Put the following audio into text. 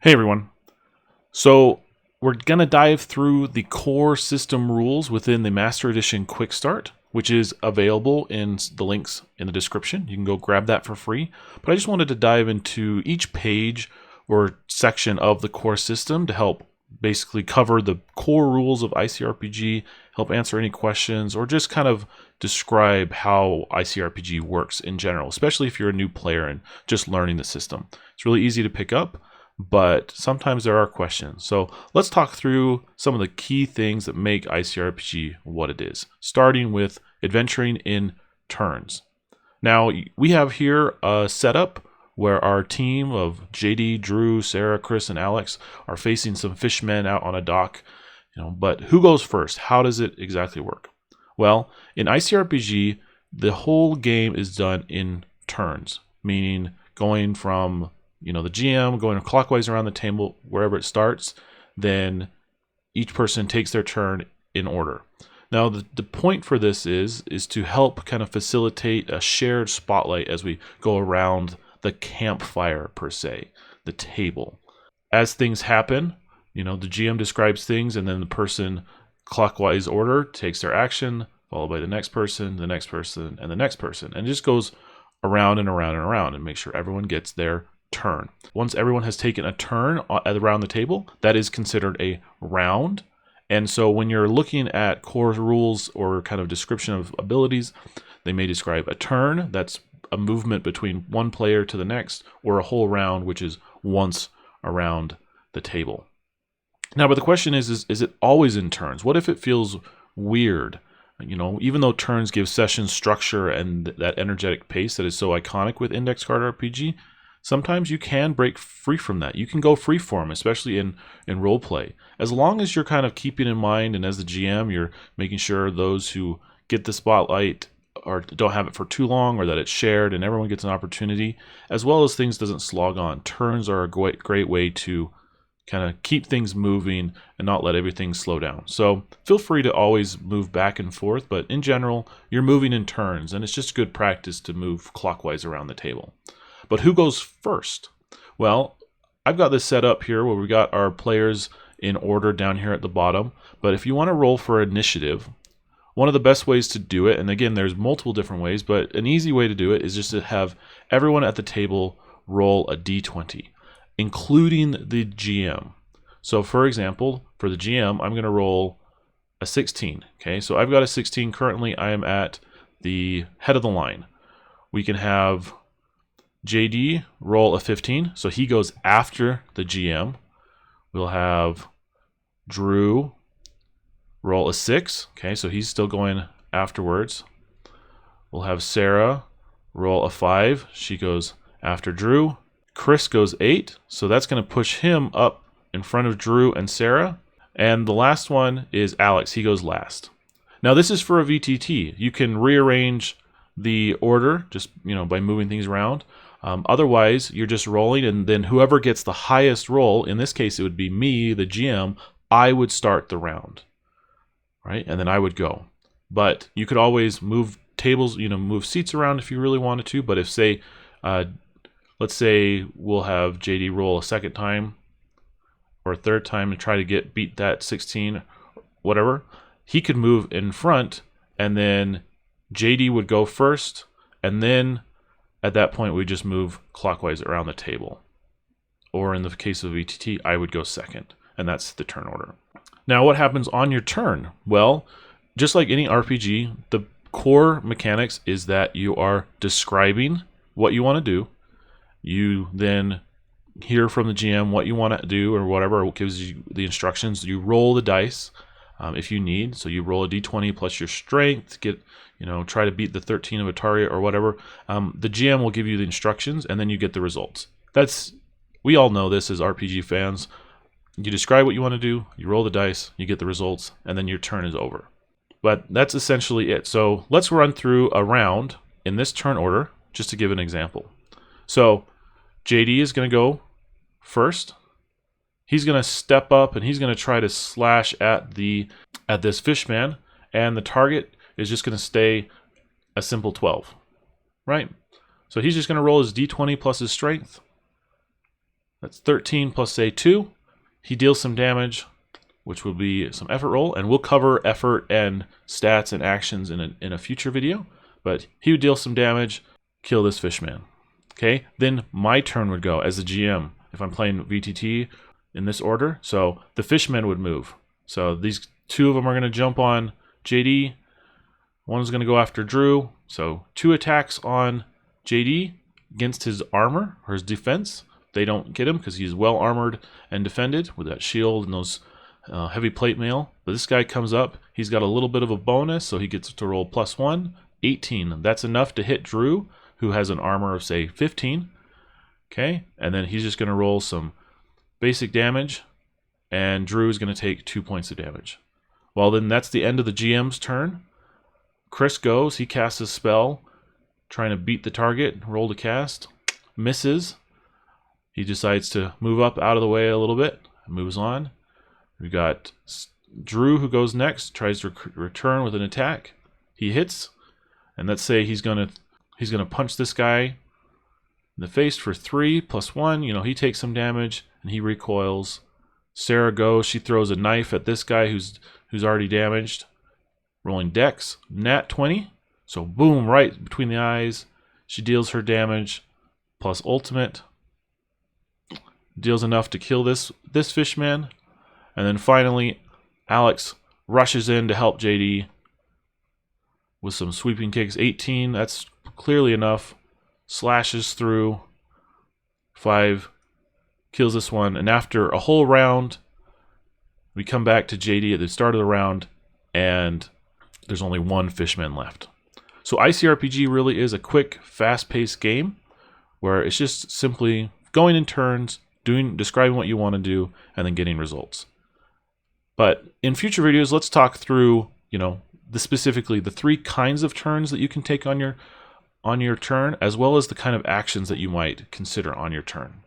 Hey everyone. So we're going to dive through the core system rules within the Master Edition Quickstart, which is available in the links in the description. You can go grab that for free. But I just wanted to dive into each page or section of the core system to help basically cover the core rules of ICRPG, help answer any questions, or just kind of describe how ICRPG works in general, especially if you're a new player and just learning the system. It's really easy to pick up, but sometimes there are questions. So let's talk through some of the key things that make ICRPG what it is, starting with adventuring in turns. Now, we have here a setup where our team of JD, Drew, Sarah, Chris, and Alex are facing some fishmen out on a dock. But who goes first? How does it exactly work? Well, in ICRPG, the whole game is done in turns, meaning going from the GM going clockwise around the table wherever it starts, then each person takes their turn in order. Now, the point for this is to help kind of facilitate a shared spotlight as we go around the campfire, per se, the table. As things happen, the GM describes things, and then the person clockwise order takes their action, followed by the next person, and the next person, and it just goes around and around and around and make sure everyone gets their turn. Once everyone has taken a turn around the table, that is considered a round. And so when you're looking at core rules or kind of description of abilities, they may describe a turn, that's a movement between one player to the next, or a whole round, which is once around the table. Now, but the question is it always in turns? What if it feels weird? Even though turns give session structure and that energetic pace that is so iconic with index card RPG, sometimes you can break free from that. You can go freeform, especially in role play. As long as you're kind of keeping in mind, and as the GM, you're making sure those who get the spotlight or don't have it for too long, or that it's shared and everyone gets an opportunity, as well as things doesn't slog on. Turns are a great way to kind of keep things moving and not let everything slow down. So feel free to always move back and forth, but in general, you're moving in turns, and it's just good practice to move clockwise around the table. But who goes first? Well, I've got this set up here where we got our players in order down here at the bottom. But if you want to roll for initiative, one of the best ways to do it, and again, there's multiple different ways, but an easy way to do it is just to have everyone at the table roll a d20, including the GM. So for example, for the GM, I'm going to roll a 16. Okay, so I've got a 16 currently. I am at the head of the line. We can have JD roll a 15, so he goes after the GM. We'll have Drew roll a 6, okay, so he's still going afterwards. We'll have Sarah roll a 5, she goes after Drew. Chris goes 8, so that's going to push him up in front of Drew and Sarah. And the last one is Alex, he goes last. Now this is for a VTT. You can rearrange the order just by moving things around. Otherwise, you're just rolling, and then whoever gets the highest roll, in this case it would be me, the GM, I would start the round, right? And then I would go. But you could always move tables, move seats around if you really wanted to. But if let's say we'll have JD roll a second time or a third time to try to beat that 16, whatever, he could move in front, and then JD would go first, and then at that point, we just move clockwise around the table. Or in the case of VTT, I would go second, and that's the turn order. Now, what happens on your turn? Well, just like any RPG, the core mechanics is that you are describing what you want to do. You then hear from the GM what you want to do or whatever, gives you the instructions. You roll the dice if you need. So you roll a d20 plus your strength, try to beat the 13 of a target or whatever. The GM will give you the instructions, and then you get the results. We all know this as RPG fans. You describe what you want to do, you roll the dice, you get the results, and then your turn is over. But that's essentially it. So let's run through a round in this turn order, just to give an example. So JD is going to go first. He's going to step up, and he's going to try to slash at this fishman, and the target is just going to stay a simple 12, right? So he's just going to roll his d20 plus his strength. That's 13 plus say 2. He deals some damage, which will be some effort roll, and we'll cover effort and stats and actions in a future video. But he would deal some damage, kill this fishman. Okay, then my turn would go as the GM if I'm playing VTT in this order. So the fishmen would move. So these two of them are going to jump on JD. One's going to go after Drew. So 2 attacks on JD against his armor or his defense. They don't get him because he's well armored and defended with that shield and those heavy plate mail. But this guy comes up. He's got a little bit of a bonus, so he gets to roll +1. 18. That's enough to hit Drew, who has an armor of, say, 15. Okay, and then he's just going to roll some basic damage, and Drew is going to take 2 points of damage. Well, then that's the end of the GM's turn. Chris goes. He casts a spell, trying to beat the target. Roll to cast. Misses. He decides to move up out of the way a little bit. Moves on. We've got Drew, who goes next. Tries to return with an attack. He hits, and let's say he's gonna punch this guy in the face for 3 + 1. You know, he takes some damage and he recoils. Sarah goes. She throws a knife at this guy who's already damaged. Rolling dex, nat 20. So boom, right between the eyes. She deals her damage plus ultimate. Deals enough to kill this fishman. And then finally, Alex rushes in to help JD with some sweeping kicks. 18, that's clearly enough. Slashes through. 5, kills this one. And after a whole round, we come back to JD at the start of the round, and there's only 1 fishman left. So ICRPG really is a quick, fast-paced game where it's just simply going in turns, describing what you want to do, and then getting results. But in future videos, let's talk through, specifically the 3 kinds of turns that you can take on your turn, as well as the kind of actions that you might consider on your turn.